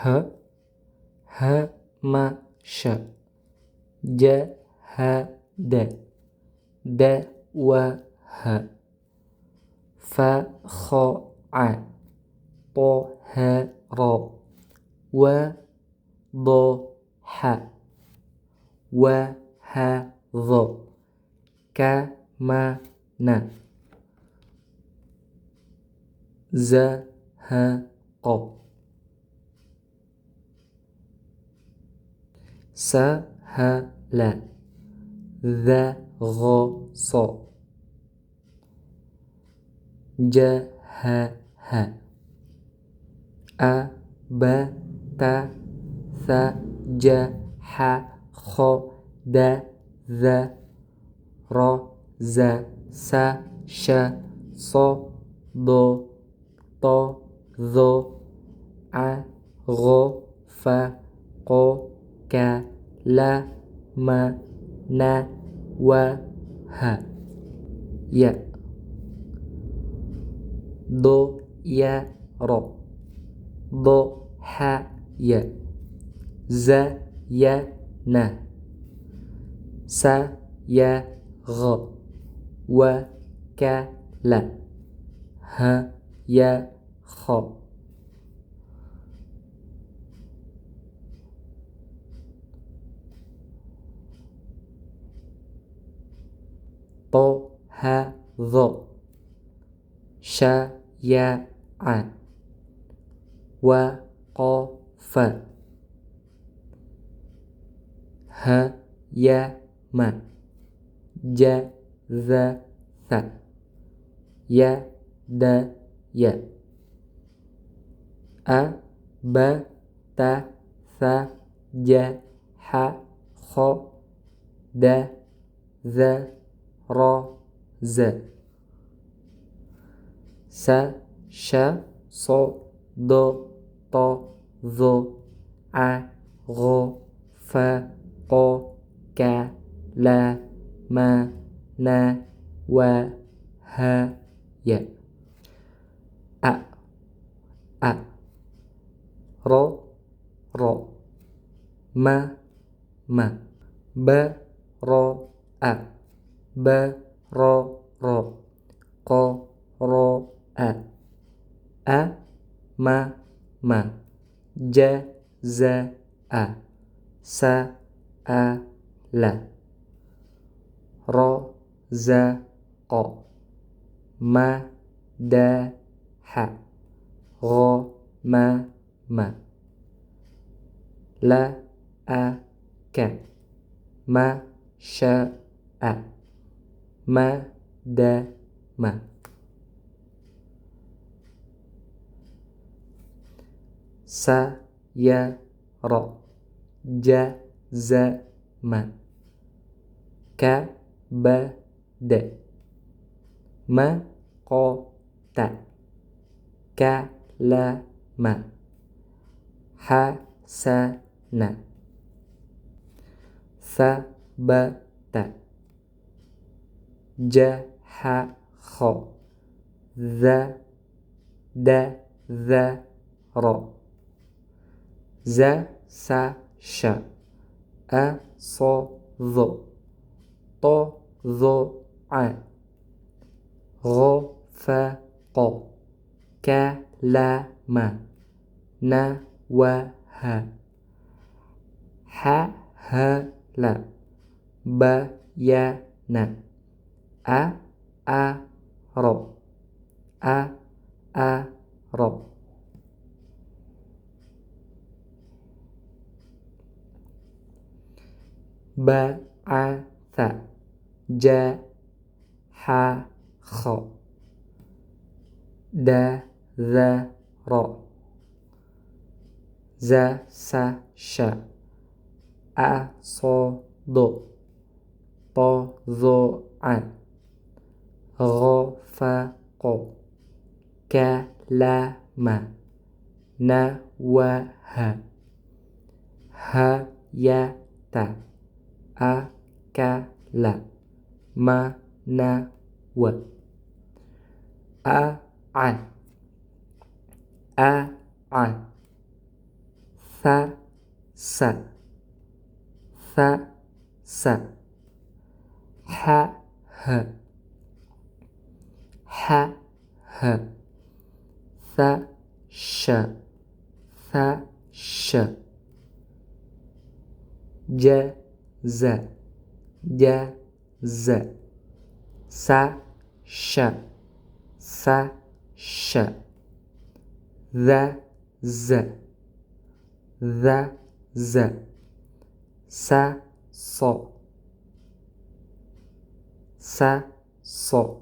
ha hamasya jahada dawaha fakha'a tahara wadaha wahadha kamana zahaqa sahala dhaghasa jahaha abata sajaha khadadha raza sasha sodo tadho aghafa qalama nawaha ya do ya ro do ha ya za ya na sa ya gha wa ka la ha ya kha to ha dho syaya'a waqafa hayama jazatha yadaya abata sajaha khadadha raza sasha sodo tadho aghafa qalama nawaha ya a ro ro ma ba ro ba ro qa ro ma jaza'a sa'ala razaqa madaha ghamama la'aka masya'a madama sayara jazama kabada maqata kalama hasana sabata jahakha zadadhara zasasha asadha tadhu'a ghafaqa kalama nawaha hahala bayana a'ara ba'atha jahakha dadzara zasasha asada tadhu'a ghafaqa kalama nawaha hayata akala manawa a'a Tha, sa. Tha, sa. Ha, ha. Ha, ha. Tha, sha. Tha, sha. Ja, za. Ja, za. Sa, sha. Sa, sha. Za, za. Za, za. Sa, so. Sa, so.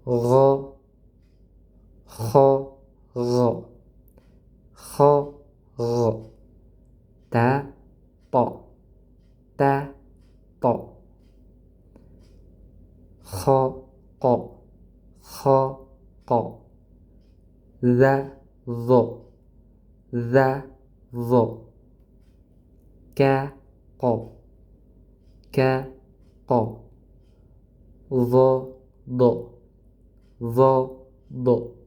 Ro, kho, ro. Kho, ro. Ta, to. Ta, to. Kho, ko. Kho, ko. Za, zo. Za, zo. Ka, ko. Ka, ko. Vo, do. Vo, do.